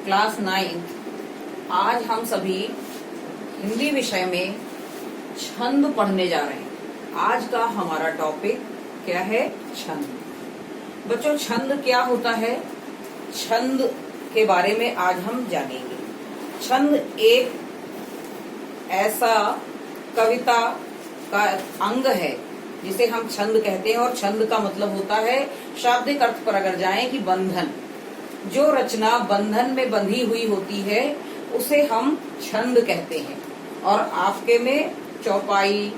Class 9th। आज हम सभी हिंदी विषय में छंद पढ़ने जा रहे हैं। आज का हमारा टॉपिक क्या है? छंद। बच्चों, छंद क्या होता है? छंद के बारे में आज हम जानेंगे। छंद एक ऐसा कविता का अंग है जिसे हम छंद कहते हैं, और छंद का मतलब होता है, शाब्दिक अर्थ पर अगर जाएं, कि बंधन। जो रचना बंधन में बंधी हुई होती है उसे हम छंद कहते हैं। और आपके में चौपाई,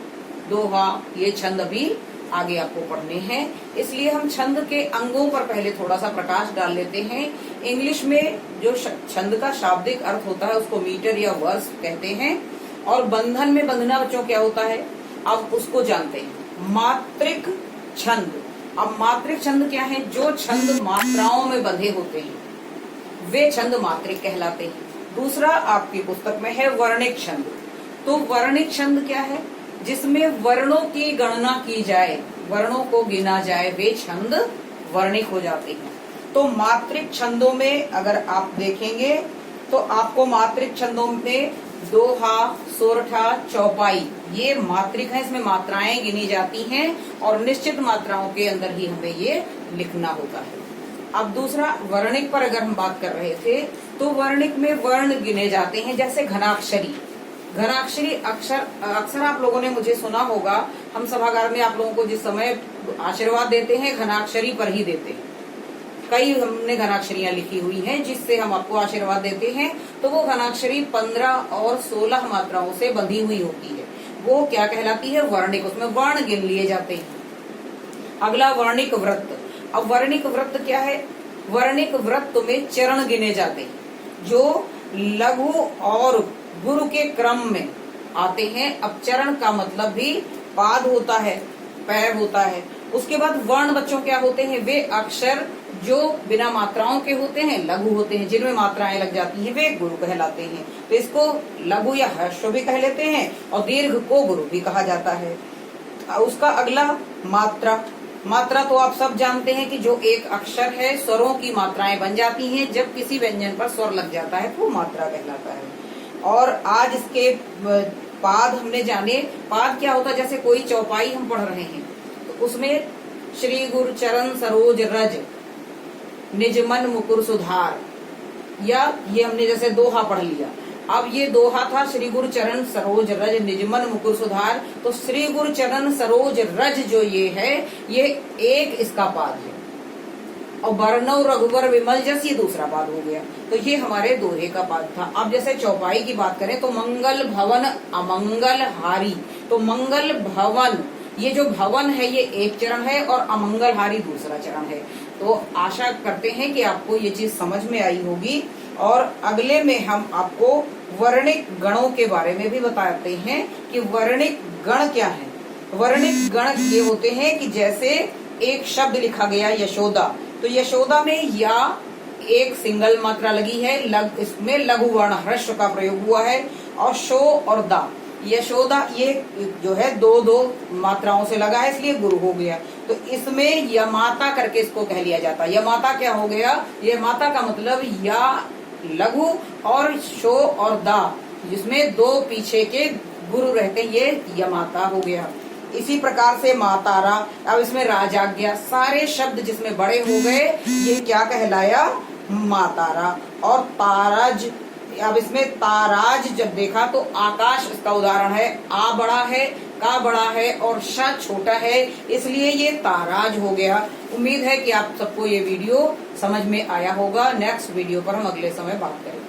दोहा, ये छंद अभी आगे आपको पढ़ने हैं, इसलिए हम छंद के अंगों पर पहले थोड़ा सा प्रकाश डाल लेते हैं। इंग्लिश में जो छंद का शाब्दिक अर्थ होता है उसको मीटर या वर्स कहते हैं, और बंधन में बंधना बच्चों क्या होता है, अब उसको जानते हैं। मात्रिक छंद। अब मात्रिक छंद क्या है? जो छंद मात्राओं में बंधे होते हैं वे छंद मात्रिक कहलाते हैं। दूसरा आपकी पुस्तक में है वर्णिक छंद। तो वर्णिक छंद क्या है? जिसमें वर्णों की गणना की जाए, वर्णों को गिना जाए, वे छंद वर्णिक हो जाते हैं। तो मात्रिक छंदों में अगर आप देखेंगे तो आपको मात्रिक छंदों में दोहा, सोरठा, चौपाई, ये मात्रिक है। इसमें मात्राएं गिनी जाती हैं और निश्चित मात्राओं के अंदर ही हमें ये लिखना होता है। अब दूसरा वर्णिक पर अगर हम बात कर रहे थे, तो वर्णिक में वर्ण गिने जाते हैं, जैसे घनाक्षरी। घनाक्षरी अक्सर आप लोगों ने मुझे सुना होगा, हम सभागार में आप लोगों को जिस समय आशीर्वाद देते हैं घनाक्षरी पर ही देते हैं। कई हमने घनाक्षरियां लिखी हुई हैं जिससे हम आपको आशीर्वाद देते हैं। तो वो घनाक्षरी 15 और 16 मात्राओं से बंधी हुई होती है, वो क्या कहलाती है? वर्णिक। उसमें वर्ण गिन लिए जाते हैं। अगला वर्णिक वृत्त। अब वर्णिक वृत्त क्या है? वर्णिक वृत्त में चरण गिने जाते हैं जो लघु और गुरु के क्रम में आते हैं। अब चरण का मतलब भी पाद होता है, पैर होता है। उसके बाद वर्ण बच्चों क्या होते हैं? वे अक्षर जो बिना मात्राओं के होते हैं, लघु होते हैं, जिनमें मात्राएं लग जाती हैं, वे गुरु कहलाते हैं। तो इसको लघु या ह्रस्व भी कह लेते हैं, और दीर्घ को गुरु भी कहा जाता है। उसका अगला मात्रा। मात्रा तो आप सब जानते हैं कि जो एक अक्षर है, स्वरों की मात्राएं बन जाती हैं। जब किसी व्यंजन पर स्वर लग जाता है तो मात्रा कहलाता है। और आज इसके पाद हमने जाने। पाद क्या होता है? जैसे कोई चौपाई हम पढ़ रहे हैं तो उसमें श्री गुरु चरण सरोज रज निज मन मुकुर सुधार, या ये हमने जैसे दोहा पढ़ लिया। अब ये दोहा था श्री गुरु चरण सरोज रज निज मन मुकुर सुधार। तो श्री गुरु चरण सरोज रज जो ये है, ये एक इसका पाद है। और वर्णव रघुवर विमल जस, ये दूसरा पाद हो गया। तो ये हमारे दोहे का पाद था। अब जैसे चौपाई की बात करें तो मंगल भवन अमंगल हारी। तो मंगल भवन, ये जो भवन है ये एक चरण है, और अमंगल हारी दूसरा चरण है। तो आशा करते हैं कि आपको ये चीज समझ में आई होगी। और अगले में हम आपको वर्णिक गणों के बारे में भी बताते हैं कि वर्णिक गण क्या है। वर्णिक गण ये होते हैं कि जैसे एक शब्द लिखा गया यशोदा, तो यशोदा में या एक सिंगल मात्रा लगी है, इसमें लघु वर्ण ह्रस्व का प्रयोग हुआ है। और शो और दा, यशोदा ये जो है दो मात्राओं से लगा है, इसलिए गुरु हो गया। तो इसमें यमाता करके इसको कह लिया जाता है। यमाता क्या हो गया? यमाता का मतलब या लघु और शो और दा, जिसमें दो पीछे के गुरु रहते हैं, ये यमाता हो गया। इसी प्रकार से मातारा। अब इसमें राजाज्ञा, सारे शब्द जिसमें बड़े हो गए, ये क्या कहलाया? मातारा। और ताराज, अब इसमें ताराज जब देखा तो आकाश इसका उदाहरण है। आ बड़ा है, का बड़ा है, और श छोटा है, इसलिए ये ताराज हो गया। उम्मीद है कि आप सबको ये वीडियो समझ में आया होगा। नेक्स्ट वीडियो पर हम अगले समय बात करेंगे।